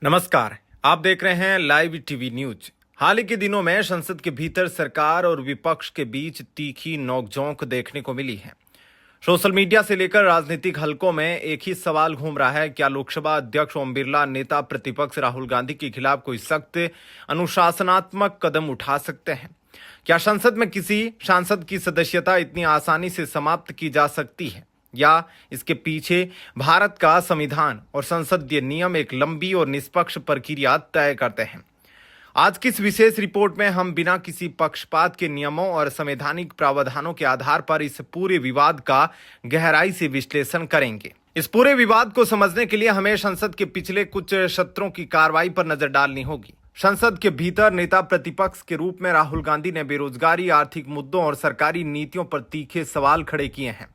नमस्कार। आप देख रहे हैं लाइव टीवी न्यूज। हाल ही के दिनों में संसद के भीतर सरकार और विपक्ष के बीच तीखी नोकझोंक देखने को मिली है। सोशल मीडिया से लेकर राजनीतिक हलकों में एक ही सवाल घूम रहा है, क्या लोकसभा अध्यक्ष ओम बिरला नेता प्रतिपक्ष राहुल गांधी के खिलाफ कोई सख्त अनुशासनात्मक कदम उठा सकते हैं? क्या संसद में किसी सांसद की सदस्यता इतनी आसानी से समाप्त की जा सकती है, या इसके पीछे भारत का संविधान और संसदीय नियम एक लंबी और निष्पक्ष प्रक्रिया तय करते हैं? आज की इस विशेष रिपोर्ट में हम बिना किसी पक्षपात के नियमों और संवैधानिक प्रावधानों के आधार पर इस पूरे विवाद का गहराई से विश्लेषण करेंगे। इस पूरे विवाद को समझने के लिए हमें संसद के पिछले कुछ सत्रों की कार्रवाई पर नजर डालनी होगी। संसद के भीतर नेता प्रतिपक्ष के रूप में राहुल गांधी ने बेरोजगारी, आर्थिक मुद्दों और सरकारी नीतियों पर तीखे सवाल खड़े किए हैं।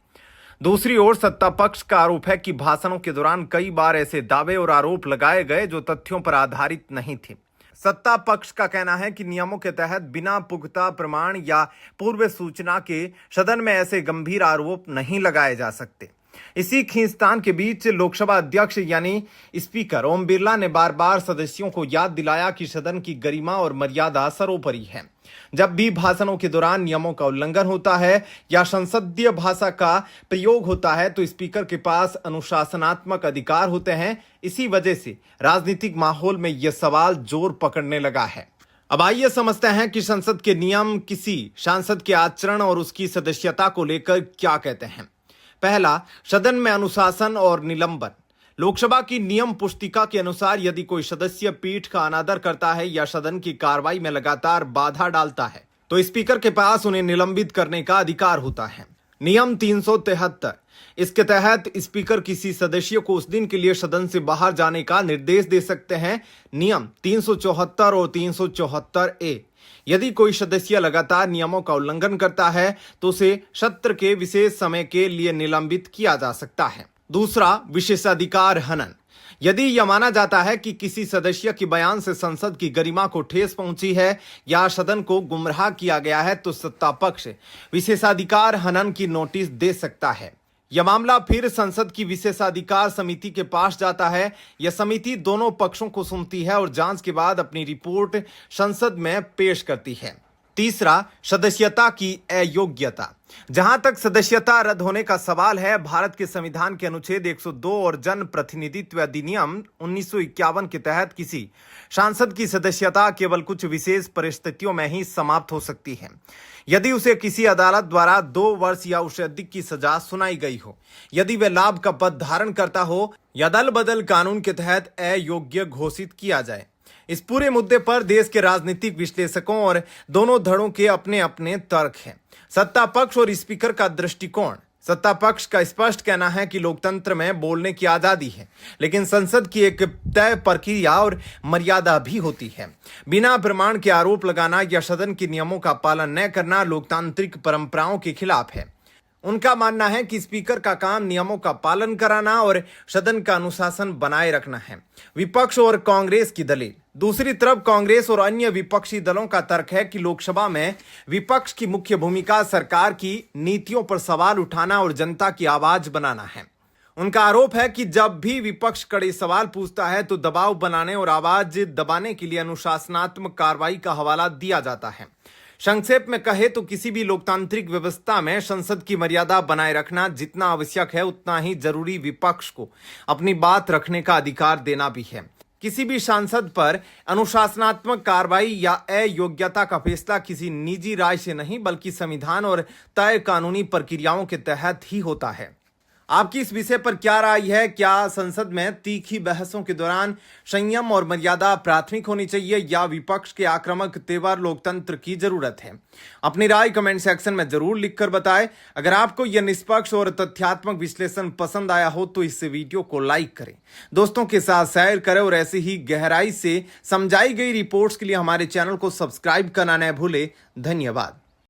दूसरी ओर सत्ता पक्ष का आरोप है कि भाषणों के दौरान कई बार ऐसे दावे और आरोप लगाए गए जो तथ्यों पर आधारित नहीं थे। सत्ता पक्ष का कहना है कि नियमों के तहत बिना पुख्ता प्रमाण या पूर्व सूचना के सदन में ऐसे गंभीर आरोप नहीं लगाए जा सकते। इसी खींचतान के बीच लोकसभा अध्यक्ष यानी स्पीकर ओम बिरला ने बार बार सदस्यों को याद दिलाया कि सदन की गरिमा और मर्यादा सर्वोपरि है। जब भी भाषणों के दौरान नियमों का उल्लंघन होता है या संसदीय भाषा का प्रयोग होता है तो स्पीकर के पास अनुशासनात्मक अधिकार होते हैं। इसी वजह से राजनीतिक माहौल में यह सवाल जोर पकड़ने लगा है। अब आइए समझते हैं कि संसद के नियम किसी सांसद के आचरण और उसकी सदस्यता को लेकर क्या कहते हैं। पहला, सदन में अनुशासन और निलंबन। लोकसभा की नियम पुस्तिका के अनुसार यदि कोई सदस्य पीठ का अनादर करता है या सदन की कार्रवाई में लगातार बाधा डालता है तो स्पीकर के पास उन्हें निलंबित करने का अधिकार होता है। नियम 373, इसके तहत स्पीकर किसी सदस्य को उस दिन के लिए सदन से बाहर जाने का निर्देश दे सकते हैं। नियम 374 और 374A, यदि कोई सदस्य लगातार नियमों का उल्लंघन करता है तो उसे सत्र के विशेष समय के लिए निलंबित किया जा सकता है। दूसरा, विशेषाधिकार हनन। यदि यह माना जाता है कि किसी सदस्य के बयान से संसद की गरिमा को ठेस पहुंची है या सदन को गुमराह किया गया है तो सत्ता पक्ष विशेषाधिकार हनन की नोटिस दे सकता है। यह मामला फिर संसद की विशेषाधिकार समिति के पास जाता है। यह समिति दोनों पक्षों को सुनती है और जांच के बाद अपनी रिपोर्ट संसद में पेश करती है। तीसरा, सदस्यता की अयोग्यता। जहां तक सदस्यता रद्द होने का सवाल है, भारत के संविधान के अनुच्छेद 102 और जन प्रतिनिधित्व अधिनियम 1951 के तहत किसी सांसद की सदस्यता केवल कुछ विशेष परिस्थितियों में ही समाप्त हो सकती है। यदि उसे किसी अदालत द्वारा 2 वर्ष या उससे अधिक की सजा सुनाई गई हो, यदि वह लाभ का पद धारण करता हो या दल बदल कानून के तहत अयोग्य घोषित किया जाए। इस पूरे मुद्दे पर देश के राजनीतिक विश्लेषकों और दोनों धड़ों के अपने अपने तर्क हैं। सत्ता पक्ष और स्पीकर का दृष्टिकोण। सत्ता पक्ष का स्पष्ट कहना है कि लोकतंत्र में बोलने की आजादी है, लेकिन संसद की एक तय प्रक्रिया और मर्यादा भी होती है। बिना प्रमाण के आरोप लगाना या सदन के नियमों का पालन न करना लोकतांत्रिक परंपराओं के खिलाफ है। उनका मानना है कि स्पीकर का काम नियमों का पालन कराना और सदन का अनुशासन बनाए रखना है। विपक्ष और कांग्रेस की दलील। दूसरी तरफ कांग्रेस और अन्य विपक्षी दलों का तर्क है कि लोकसभा में विपक्ष की मुख्य भूमिका सरकार की नीतियों पर सवाल उठाना और जनता की आवाज बनाना है। उनका आरोप है कि जब भी विपक्ष कड़े सवाल पूछता है तो दबाव बनाने और आवाज दबाने के लिए अनुशासनात्मक कार्रवाई का हवाला दिया जाता है। संक्षेप में कहे तो किसी भी लोकतांत्रिक व्यवस्था में संसद की मर्यादा बनाए रखना जितना आवश्यक है उतना ही जरूरी विपक्ष को अपनी बात रखने का अधिकार देना भी है। किसी भी सांसद पर अनुशासनात्मक कार्रवाई या अयोग्यता का फैसला किसी निजी राय से नहीं बल्कि संविधान और तय कानूनी प्रक्रियाओं के तहत ही होता है। आपकी इस विषय पर क्या राय है? क्या संसद में तीखी बहसों के दौरान संयम और मर्यादा प्राथमिक होनी चाहिए या विपक्ष के आक्रामक तेवर लोकतंत्र की जरूरत है? अपनी राय कमेंट सेक्शन में जरूर लिखकर बताएं। अगर आपको यह निष्पक्ष और तथ्यात्मक विश्लेषण पसंद आया हो तो इस वीडियो को लाइक करें, दोस्तों के साथ शेयर करें और ऐसे ही गहराई से समझाई गई रिपोर्ट्स के लिए हमारे चैनल को सब्सक्राइब करना न भूलें। धन्यवाद।